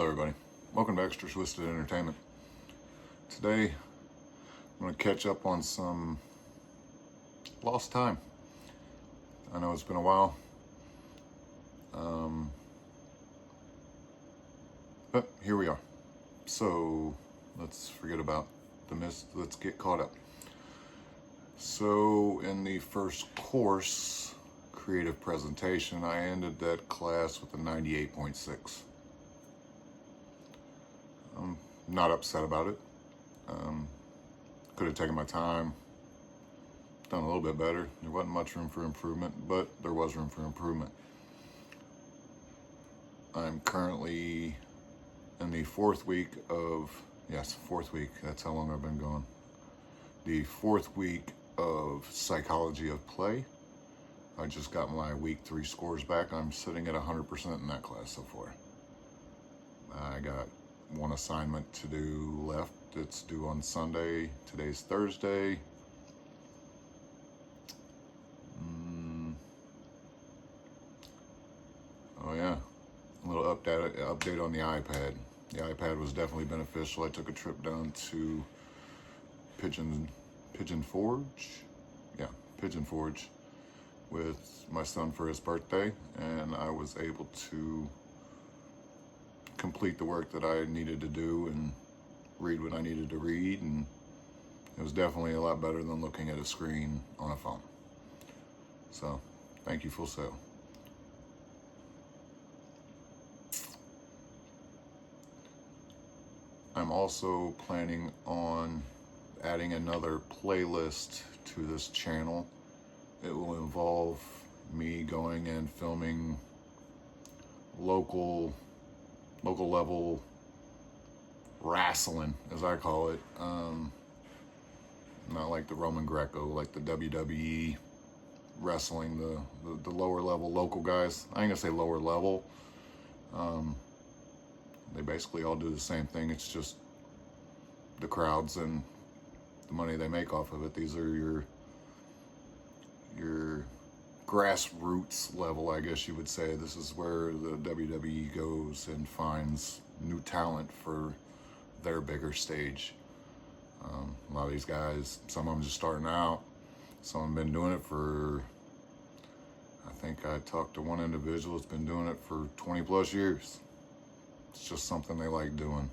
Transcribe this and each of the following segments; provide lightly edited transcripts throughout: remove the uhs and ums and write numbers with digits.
everybody. Welcome to Extra Twisted Entertainment. Today, I'm going to catch up on some lost time. I know it's been a while. But here we are. So, let's forget about the mist. Let's get caught up. So, in the first course, creative presentation, I ended that class with a 98.6. I'm not upset about it. Could have taken my time, done a little bit better. There wasn't much room for improvement, but there was room for improvement. I'm currently in the fourth week, that's how long I've been going. The fourth week of Psychology of Play. I just got my week 3 scores back. I'm sitting at 100% in that class so far. I got one assignment to do left. It's due on Sunday. Today's Thursday. Oh yeah, a little update on the iPad. The iPad was definitely beneficial. I took a trip down to Pigeon Forge with my son for his birthday, and I was able to complete the work that I needed to do and read what I needed to read, and it was definitely a lot better than looking at a screen on a phone. So, thank you, Full Sail. I'm also planning on adding another playlist to this channel. It will involve me going and filming local level wrestling, as I call it. Not like the Roman Greco, like the WWE wrestling, the lower level local guys. I ain't gonna say lower level. They basically all do the same thing. It's just the crowds and the money they make off of it. These are your grassroots level, I guess you would say. This is where the WWE goes and finds new talent for their bigger stage. A lot of these guys, some of them just starting out. Some have been doing it for, I think I talked to one individual that's been doing it for 20 plus years. It's just something they like doing.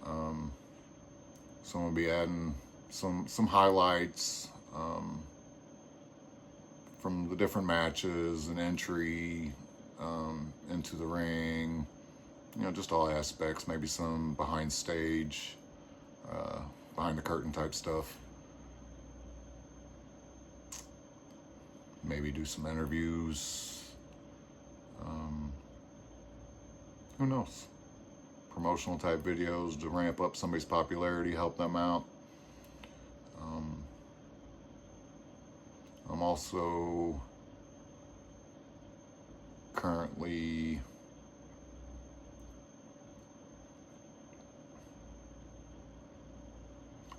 So I'm gonna be adding some highlights from the different matches and entry into the ring. You know, just all aspects. Maybe some behind stage, behind the curtain type stuff. Maybe do some interviews. Who knows? Promotional type videos to ramp up somebody's popularity, help them out. I'm also currently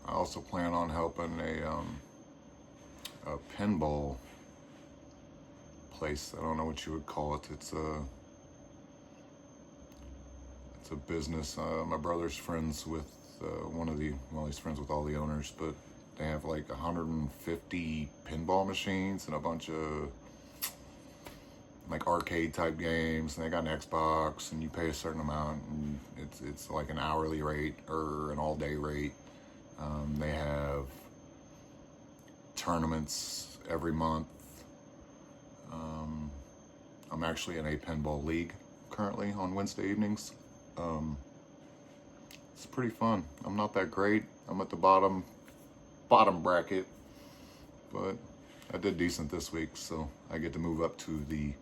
I also plan on helping a pinball place. I don't know what you would call it. It's a business. My brother's friends with he's friends with all the owners, but they have like 150 pinball machines and a bunch of like arcade type games, and they got an Xbox, and you pay a certain amount, and it's like an hourly rate or an all-day rate. They have tournaments every month. I'm actually in a pinball league currently on Wednesday evenings. It's pretty fun. I'm not that great. I'm at the bottom bracket, but I did decent this week, so I get to move up to the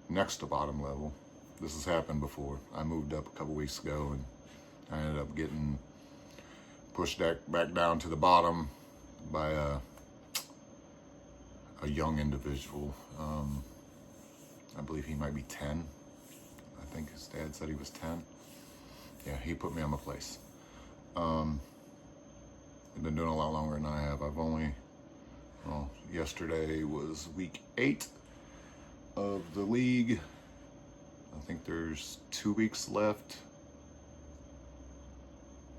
next to bottom level. This has happened before. I moved up a couple weeks ago, and I ended up getting pushed back down to the bottom by a young individual. I believe he might be 10. I think his dad said he was 10. Yeah, he put me on my place. I've been doing a lot longer than I have. Yesterday was week 8 of the league. I think there's 2 weeks left.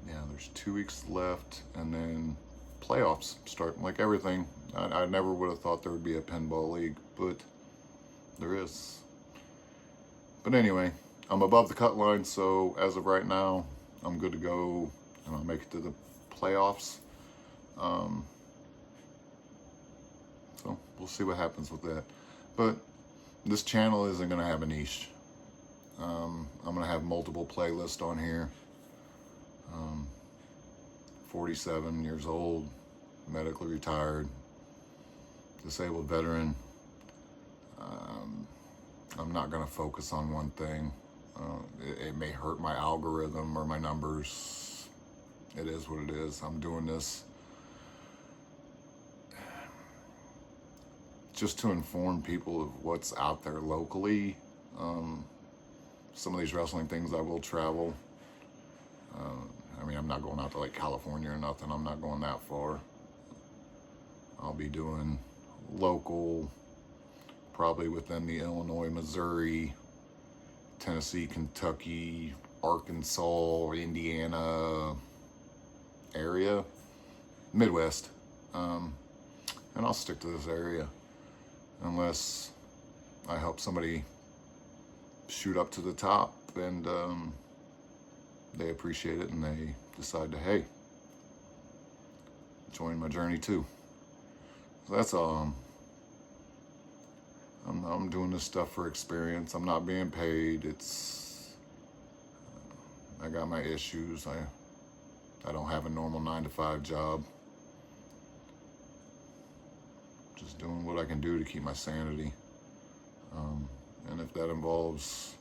Yeah, there's 2 weeks left, and then playoffs start. Like everything, I never would have thought there would be a pinball league, but there is. But anyway, I'm above the cut line, so as of right now, I'm good to go, and I'll make it to the playoffs. So we'll see what happens with that. But this channel isn't going to have a niche. I'm going to have multiple playlists on here. 47 years old, medically retired, disabled veteran. I'm not going to focus on one thing. It may hurt my algorithm or my numbers. It is what it is. I'm doing this just to inform people of what's out there locally. Some of these wrestling things I will travel. I mean, I'm not going out to like California or nothing. I'm not going that far. I'll be doing local, probably within the Illinois, Missouri, Tennessee, Kentucky, Arkansas, Indiana area, Midwest. And I'll stick to this area unless I help somebody shoot up to the top and they appreciate it and they decide to, hey, join my journey too. So that's all. I'm doing this stuff for experience. I'm not being paid. I got my issues. I don't have a normal 9-to-5 job. Just doing what I can do to keep my sanity. And if that involves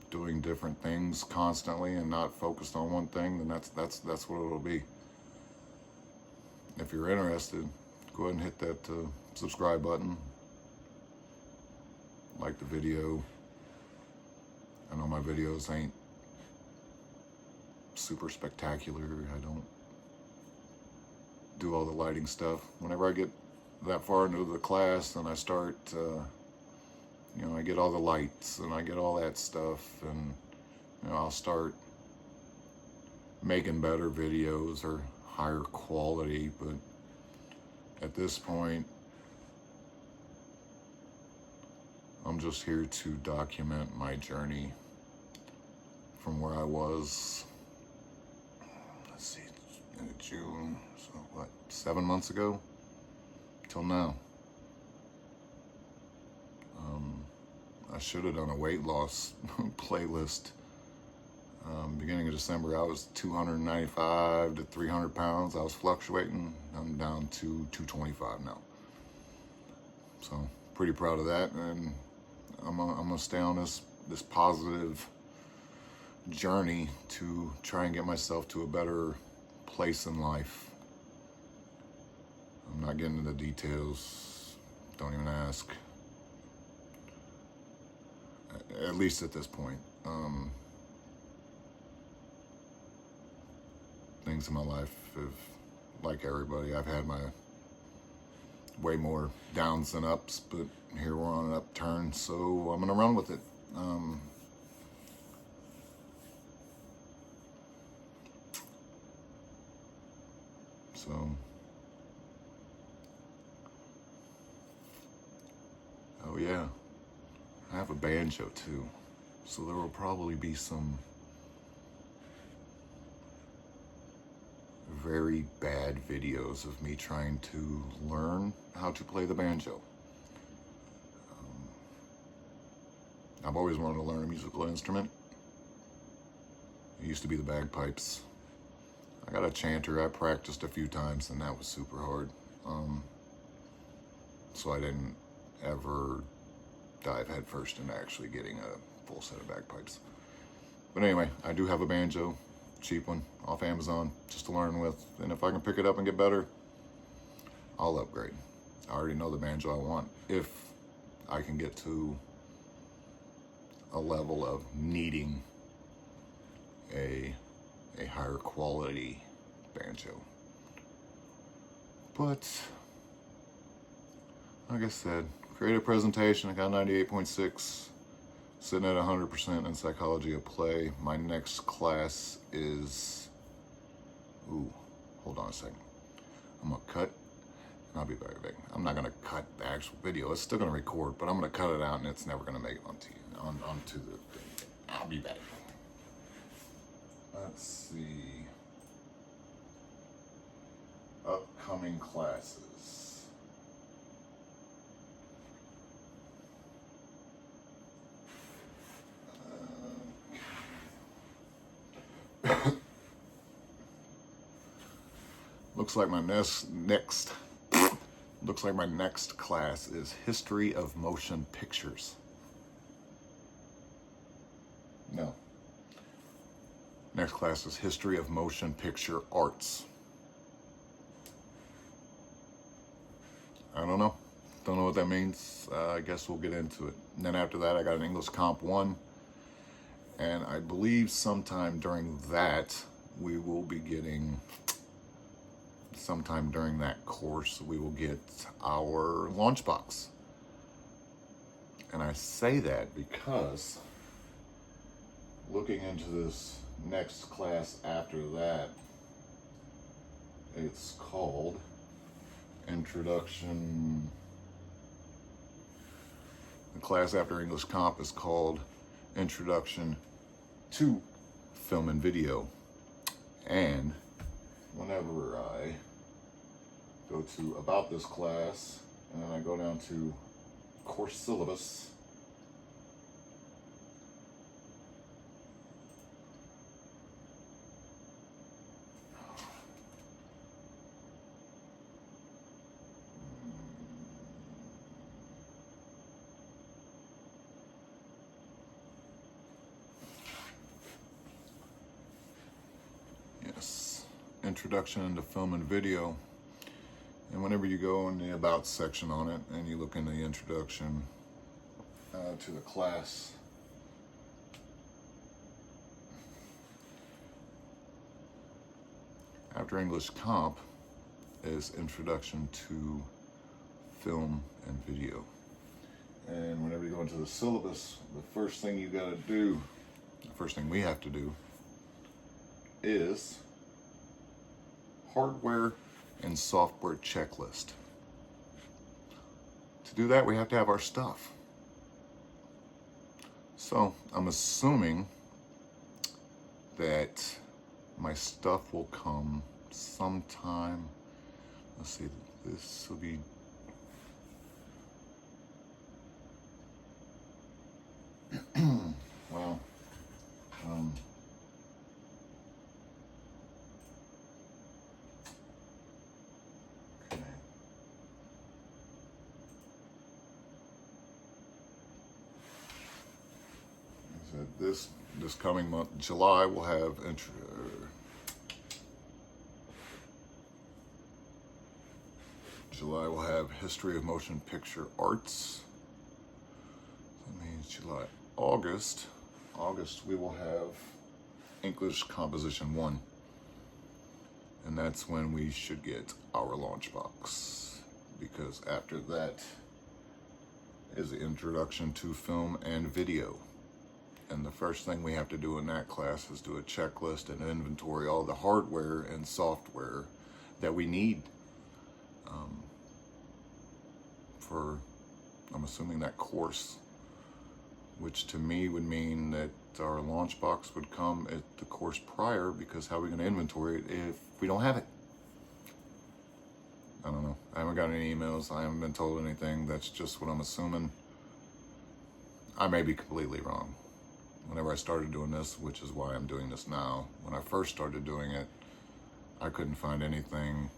doing different things constantly and not focused on one thing, then that's what it'll be. If you're interested, go ahead and hit that subscribe button. Like the video. I know my videos ain't super spectacular. I don't do all the lighting stuff. Whenever I get that far into the class and I start, I get all the lights and I get all that stuff, and I'll start making better videos or higher quality. But at this point, I'm just here to document my journey from where I was, let's see, in June, so what, 7 months ago, till now. I should have done a weight loss playlist. Beginning of December, I was 295 to 300 pounds. I was fluctuating. I'm down to 225 now. So pretty proud of that, and I'm gonna stay on this positive journey to try and get myself to a better place in life. I'm not getting into the details. Don't even ask. At least at this point. Things in my life have, like everybody, I've had my way more downs than ups, but here we're on an upturn, so I'm gonna run with it. Oh yeah, I have a banjo too, so there will probably be some very bad videos of me trying to learn how to play the banjo. I've always wanted to learn a musical instrument. It used to be the bagpipes. I got a chanter. I practiced a few times and that was super hard. So I didn't ever dive headfirst into actually getting a full set of bagpipes. But anyway, I do have a banjo, cheap one, off Amazon, just to learn with. And if I can pick it up and get better, I'll upgrade. I already know the banjo I want if I can get to a level of needing a higher quality banjo. But like I said, creative presentation, I got 98.6 Sitting at 100% in psychology of play. My next class is, ooh, hold on a second. I'm gonna cut, and I'll be very big. I'm not gonna cut the actual video. It's still gonna record, but I'm gonna cut it out, and it's never gonna make it onto the thing. I'll be back. Let's see. Upcoming classes. Looks like my next class is History of Motion Pictures. No. Next class is History of Motion Picture Arts. I don't know. Don't know what that means. I guess we'll get into it. And then after that, I got an English Comp 1. And I believe sometime during that, we will be getting, sometime during that course, we will get our launch box. And I say that because looking into this next class after that, it's called Introduction. The class after English Comp is called Introduction to Film and Video. And whenever I go to about this class and then I go down to course syllabus, Introduction into Film and Video. And whenever you go in the About section on it and you look in the introduction to the class, after English Comp is Introduction to Film and Video. And whenever you go into the syllabus, the first thing you gotta do, the first thing we have to do is hardware and software checklist. To do that, we have to have our stuff. So I'm assuming that my stuff will come sometime. Let's see, this will be well, this coming month, July, we'll have July will have History of Motion Picture Arts. That means July. August we will have English Composition 1. And that's when we should get our launch box. Because after that is the Introduction to Film and Video. And the first thing we have to do in that class is do a checklist and inventory all the hardware and software that we need for, I'm assuming, that course, which to me would mean that our launch box would come at the course prior, because how are we going to inventory it if we don't have it? I don't know. I haven't got any emails. I haven't been told anything. That's just what I'm assuming. I may be completely wrong. Whenever I started doing this, which is why I'm doing this now, when I first started doing it, I couldn't find anything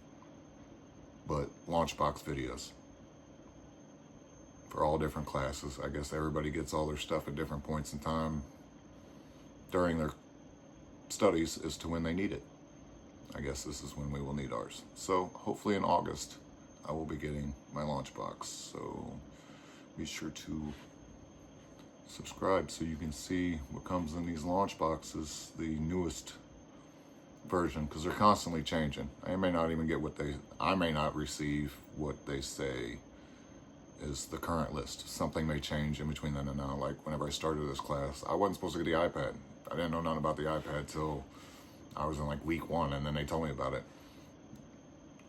but Launchbox videos for all different classes. I guess everybody gets all their stuff at different points in time during their studies as to when they need it. I guess this is when we will need ours. So hopefully in August, I will be getting my Launchbox. So be sure to subscribe so you can see what comes in these launch boxes, the newest version, because they're constantly changing. I may not even get I may not receive what they say is the current list. Something may change in between then and now. Like whenever I started this class, I wasn't supposed to get the iPad. I didn't know nothing about the iPad till I was in like week 1, and then they told me about it.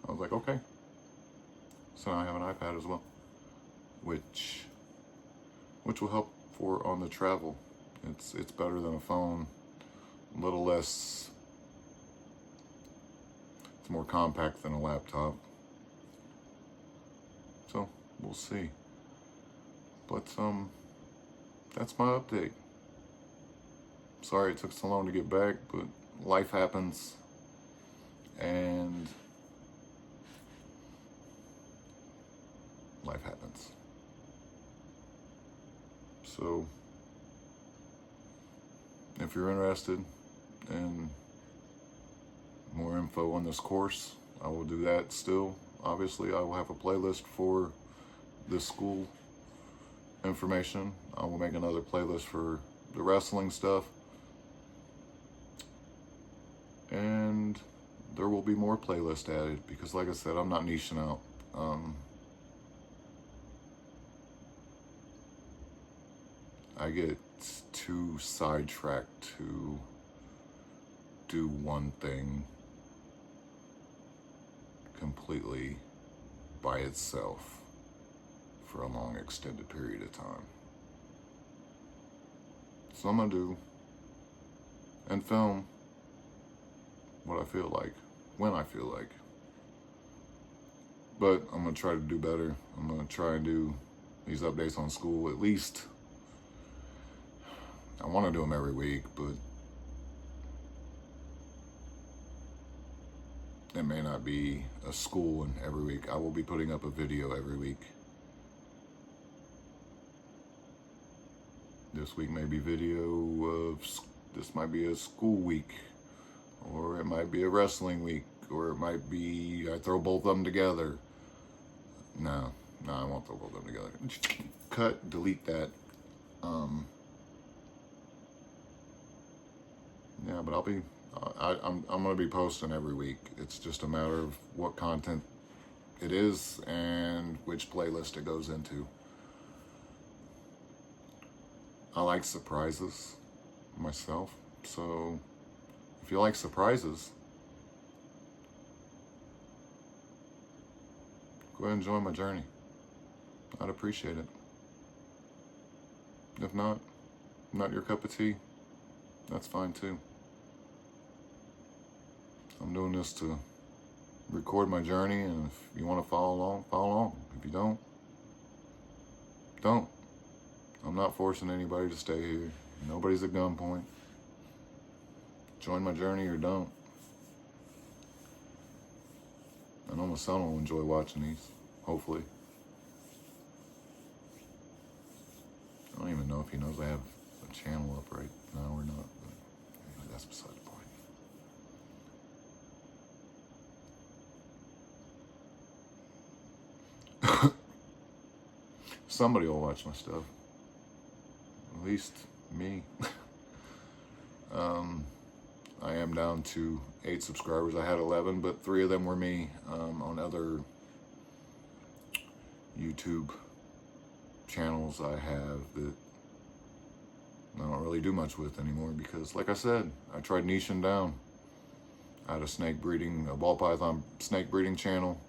I was like, okay. So now I have an iPad as well, which will help for on the travel. It's better than a phone, a little less. It's more compact than a laptop. So we'll see. But that's my update. Sorry it took so long to get back, but life happens, and life happens. So if you're interested in more info on this course, I will do that still. Obviously, I will have a playlist for this school information. I will make another playlist for the wrestling stuff. And there will be more playlists added because, like I said, I'm not niching out. I get too sidetracked to do one thing completely by itself for a long extended period of time. So I'm gonna do and film what I feel like, when I feel like. But I'm gonna try to do better. I'm gonna try and do these updates on school at least. I want to do them every week, but it may not be a school one every week. I will be putting up a video every week. This week may be video of, this might be a school week, or it might be a wrestling week, or it might be I throw both of them together. No, I won't throw both of them together. Cut, delete that. Yeah, but I'm gonna be posting every week. It's just a matter of what content it is and which playlist it goes into. I like surprises myself, so if you like surprises, go ahead and join my journey. I'd appreciate it. If not your cup of tea, that's fine too. I'm doing this to record my journey, and if you want to follow along, follow along. If you don't. I'm not forcing anybody to stay here. Nobody's at gunpoint. Join my journey or don't. I know my son will enjoy watching these, hopefully. I don't even know if he knows I have a channel up right now or not, but anyway, that's beside the point. Somebody will watch my stuff. At least me. I am down to 8 subscribers. I had 11, but 3 of them were me on other YouTube channels I have that I don't really do much with anymore because, like I said, I tried niching down. I had a ball python snake breeding channel.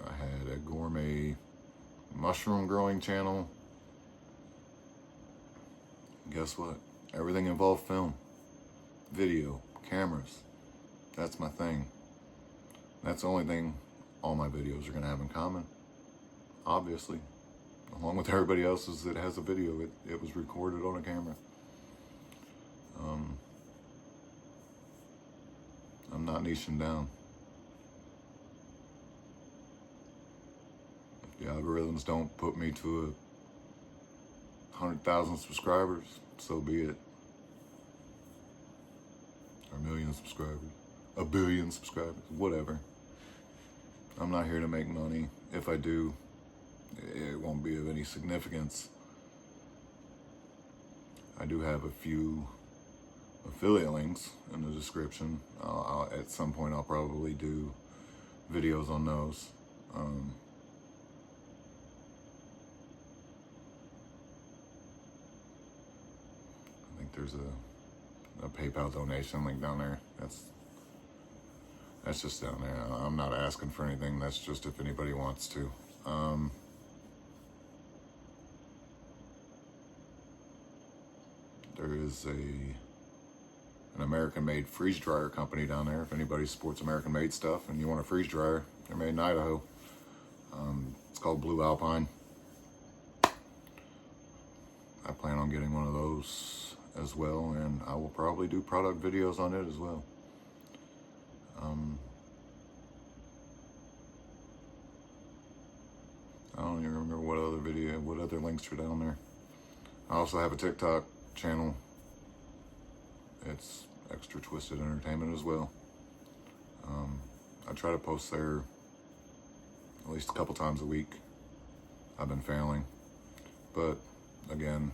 I had a gourmet mushroom growing channel. Guess what? Everything involved film, video, cameras. That's my thing. That's the only thing all my videos are going to have in common. Obviously. Along with everybody else's that has a video, it was recorded on a camera. I'm not niching down. If the algorithms don't put me to 100,000 subscribers, so be it. Or 1 million subscribers, 1 billion subscribers, whatever. I'm not here to make money. If I do, it won't be of any significance. I do have a few affiliate links in the description. At some point I'll probably do videos on those. I think there's a PayPal donation link down there. That's just down there. I'm not asking for anything. That's just if anybody wants to. There is an American-made freeze dryer company down there. If anybody supports American-made stuff and you want a freeze dryer, they're made in Idaho. It's called Blue Alpine. I plan on getting one of those as well, and I will probably do product videos on it as well. I don't even remember what other links are down there. I also have a TikTok channel. It's Extra Twisted Entertainment as well. I try to post there at least a couple times a week. I've been failing, but again,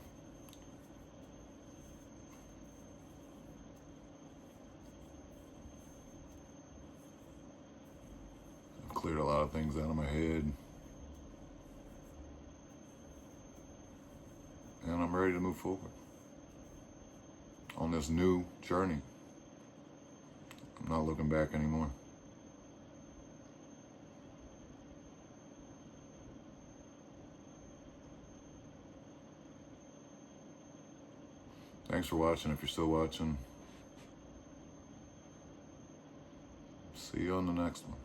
I've cleared a lot of things out of my head, and I'm ready to move forward on this new journey. I'm not looking back anymore. Thanks for watching if you're still watching. See you on the next one.